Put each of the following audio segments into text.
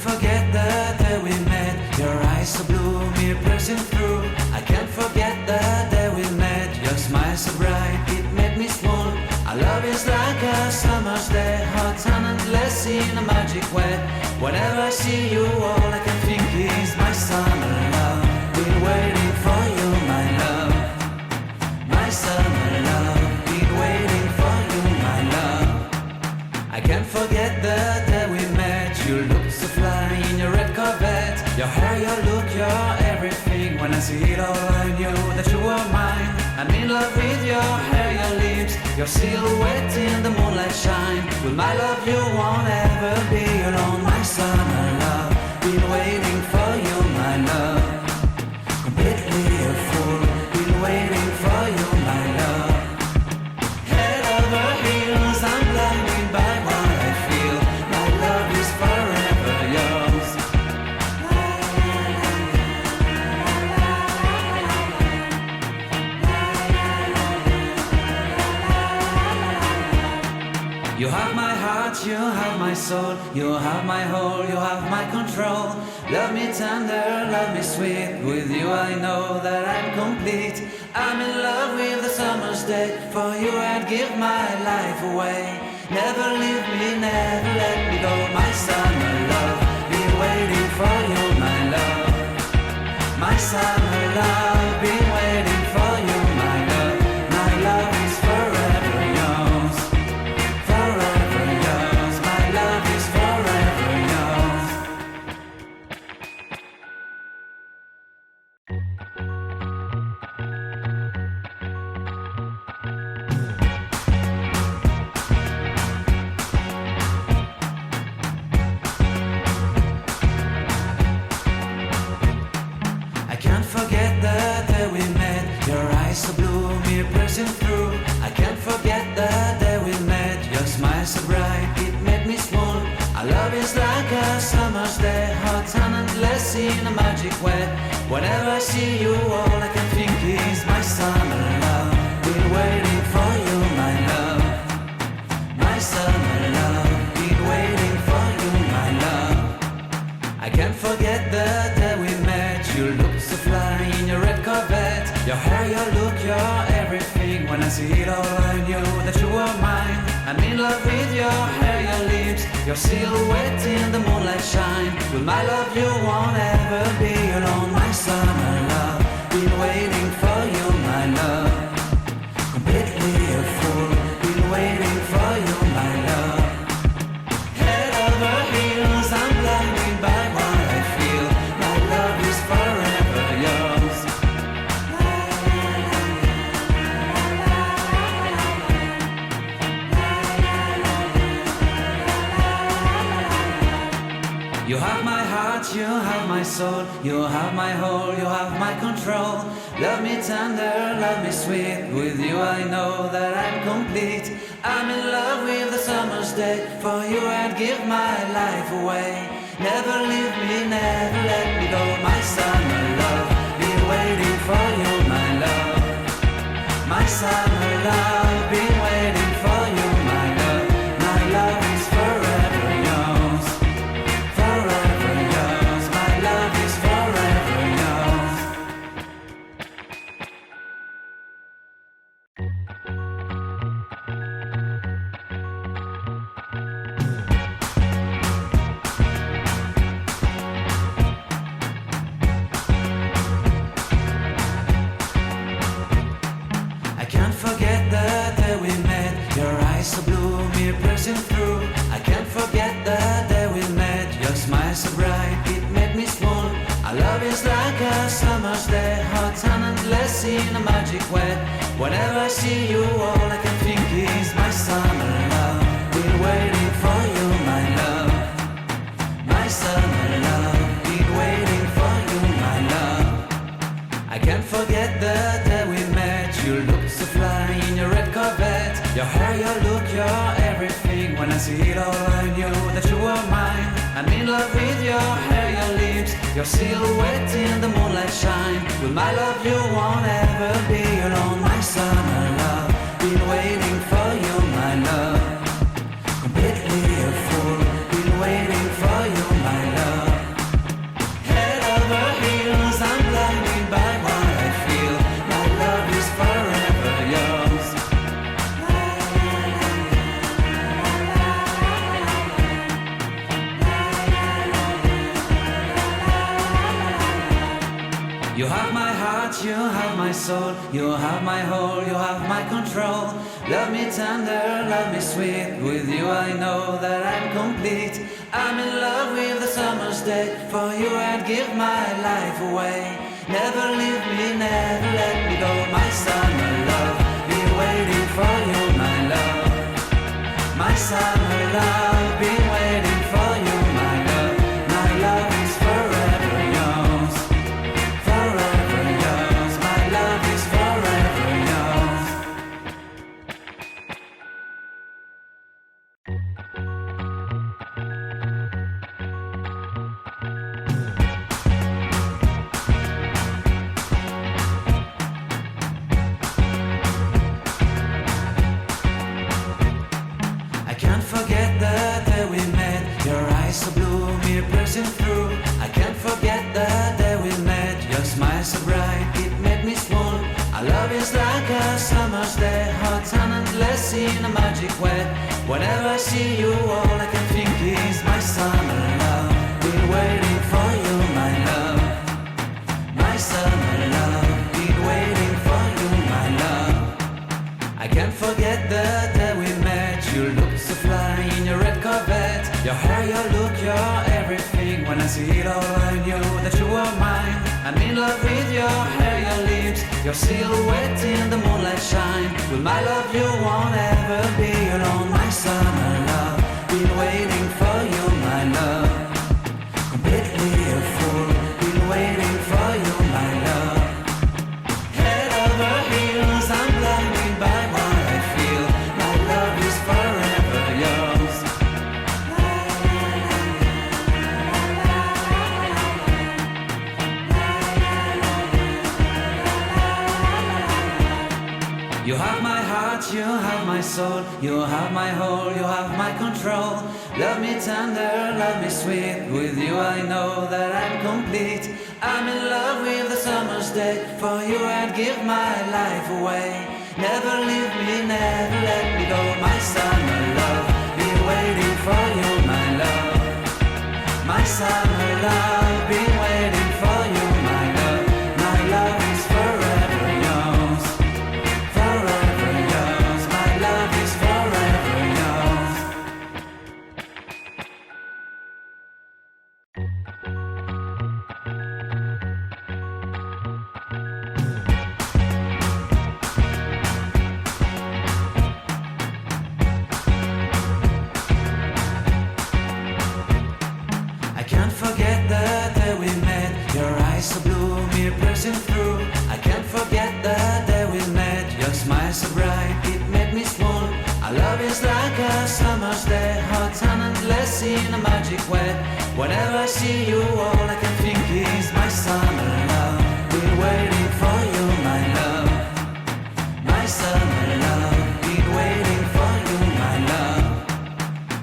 forget the day we met. Your eyes so blue, me piercing through. I can't forget the day we met. Your smile so bright, it made me swoon. Our love is like a summer's day, hot and endless in a magic way. Whenever I see you, all I can think is my summer love. Been waiting for you, my love. My summer love. Been waiting for you, my love. I can't forget the day we met. You look so fly in your red Corvette. Your hair, your look, your everything. When I see it all, I knew that you were mine. I'm in love with your hair, your lips, your silhouette in the moonlight shine. With my love you won't ever be alone. My summer love, been waiting for you, my love. Completely a fool, been waiting for you, my love. Head over heels, I'm blinded by what I feel. My love is forever yours. You have my heart, you have my soul, you have my whole, you have my control. Love me tender, love me sweet, with you I know that I'm complete. I'm in love with the summer's day, for you I'd give my life away. Never leave me, never let me go, my summer love. Been waiting for you, my love. My summer love, been waiting for you, my love. My love is forever yours. Forever yours, my love is forever yours. I can't forget the day we met. Your eyes so blue, me piercing through. I can't forget the day we met. Your smile so bright, it made me swoon. Our love is like a summer's day, hot and endless in a magic way. Whenever I see you, all I can think is my summer love. Been waiting for you, my love. My summer love. Been waiting for you, my love. I can't forget the day we met. You look so fly in your red Corvette. Your hair, your look, your everything. When I see it all, I knew that you were mine. I'm in love with your hair, your lips, your silhouette in the moonlight shine. With my love you won't ever be alone. My summer love, been waiting for you, my love. Completely a fool, been waiting for you, my love. Head over heels, I'm blinded by what I feel. My love is forever yours. You have my heart, you have my soul, you have my whole, you have my control. Love me tender, love me sweet, with you I know that I'm complete. I'm in love with the summer's day, for you I'd give my life away. Never leave me, never let me go, my summer love. Been waiting for you, my love. My summer love, been waiting for you, my love. My love is forever yours. Forever yours, my love is forever yours. I can't forget the day we met. Your eyes so blue, me piercing through. I can't forget the day we met. Your smile so bright, it made me swoon. Our love is like a summer's day, hot and endless in a magic way. Whenever I see you, all I can think is my summer love. Been waiting for you, my love. My summer love. Been waiting for you, my love. I can't forget the day we met. You look so fly in your red Corvette. Your hair, your look, your everything. When I see it all, I knew that you were mine. I'm in love with your hair, your lips, your silhouette in the moonlight shine. With my love you won't ever be alone. My summer love, been waiting for you, my love. Completely a fool, been waiting for you, my love. You have my heart, you have my soul, you have my whole, you have my control. Love me tender, love me sweet, with you I know that I'm complete. I'm in love with the summer's day, for you I'd give my life away. Never leave me, never let me go, my summer love. Been waiting for you, my love. My summer love, been waiting for you, my love. My love is forever yours. Forever yours, my love is forever yours. I can't forget the day we met. Your eyes so blue, me piercing through. I can't forget the day we met. Your smile so bright, it made me swoon. Our love is like a summer's day, hot and endless in a magic way. Whenever I see you, all I can think is my summer love. Been waiting for you, my love. My summer love, been waiting for you, my love. I can't forget the day we met. You looked so fly in your red Corvette. Your hair, your look, your everything. When I see it all, I knew that you were mine. I'm in love with your hair, your lips, your silhouette in the moonlight shine. With my love, you won't ever be alone. My summer love, been waiting for you, my love. Completely a fool, been waiting for you, my love. Head over heels, I'm blinded by what I feel. My love is forever yours. You have my heart, you have my soul, you have my whole, you have my control. Love me tender, love me sweet, with you I know that I'm complete. I'm in love with the summer's day, for you I'd give my life away. Never leave me, never let me go, my summer love. Been waiting for you, my love. My summer love, been waiting for you, my love. My love is forever yours. Forever yours, my love is forever yours. I can't forget the day we met. Your eyes so blue, me piercing through. I can't forget the day we met. Your smile so bright, it made me swoon. Our love is like a summer's day, hot and endless in a magic way. Whenever I see you, all I can think is my summer love. Been waiting for you, my love. My summer love, been waiting for you, my love.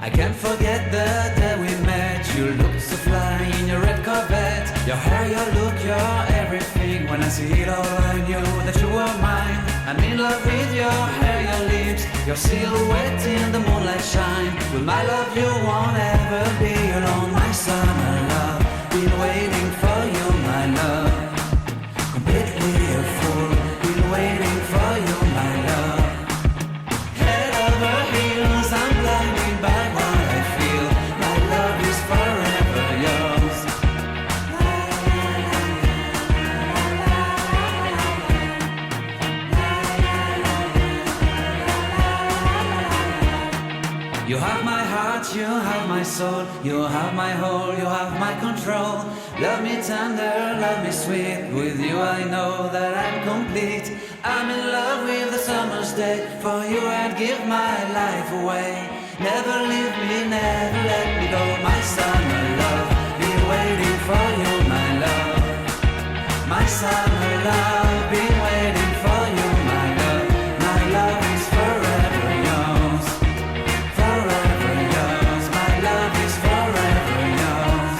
I can't forget the day we met. You looked so fly in your red Corvette. Your hair, your look, your everything. When I see it all, I knew that you were mine. I'm in love with your hair, your lips, your silhouette in the moonlight shine. With my love, you won't ever be alone. My summer love, been waiting for you, my love. Completely a fool, been waiting for you, my love. Head over heels, I'm blinded by what I feel. My love is forever yours. You have my heart, you have my soul, you have my whole, you have my control. Love me tender, love me sweet, with you I know that I'm complete. I'm in love with the summer's day, for you I'd give my life away. Never leave me, never let me go, my summer love. Been waiting for you, my love. My summer love, been waiting for you, my love. My love is forever yours. Forever yours, my love is forever yours.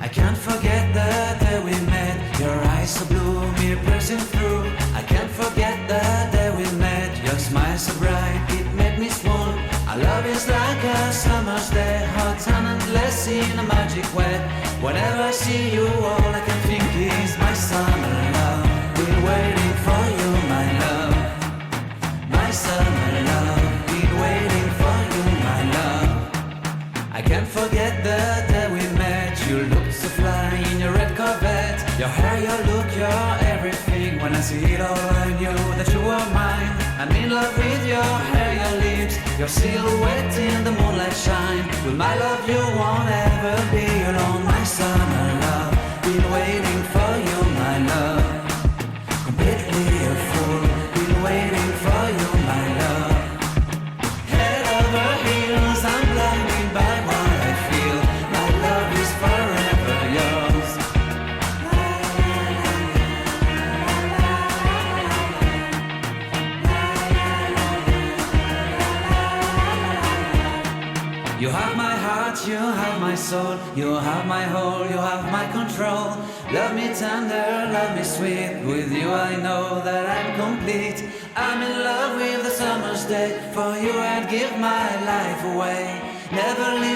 I can't piercing through. I can't forget the day we met. Your smile so bright, it made me swoon. Our love is like a summer's day, hot and endless in a magic way. Whenever I see you, all I can think is my summer love. Been waiting for you, my love. My summer love. Been waiting for you, my love. I can't forget the day we met. You looked so fly in your red Corvette. Your hair, your look, your everything. When I see it all, I knew that you were mine. I'm in love with your hair, your lips, your silhouette in the moonlight shine. With my love you won't ever be alone. My summer love, been waiting for you, my love. Completely a fool, been waiting for you, my love. Head over heels, I'm blinded by what I feel. My love is forever yours. You have my heart, you have my soul, you have my whole, you have my control. Love me tender, love me sweet, with you I know that I'm complete. I'm in love with the summer's day, for you I'd give my life away. Never leave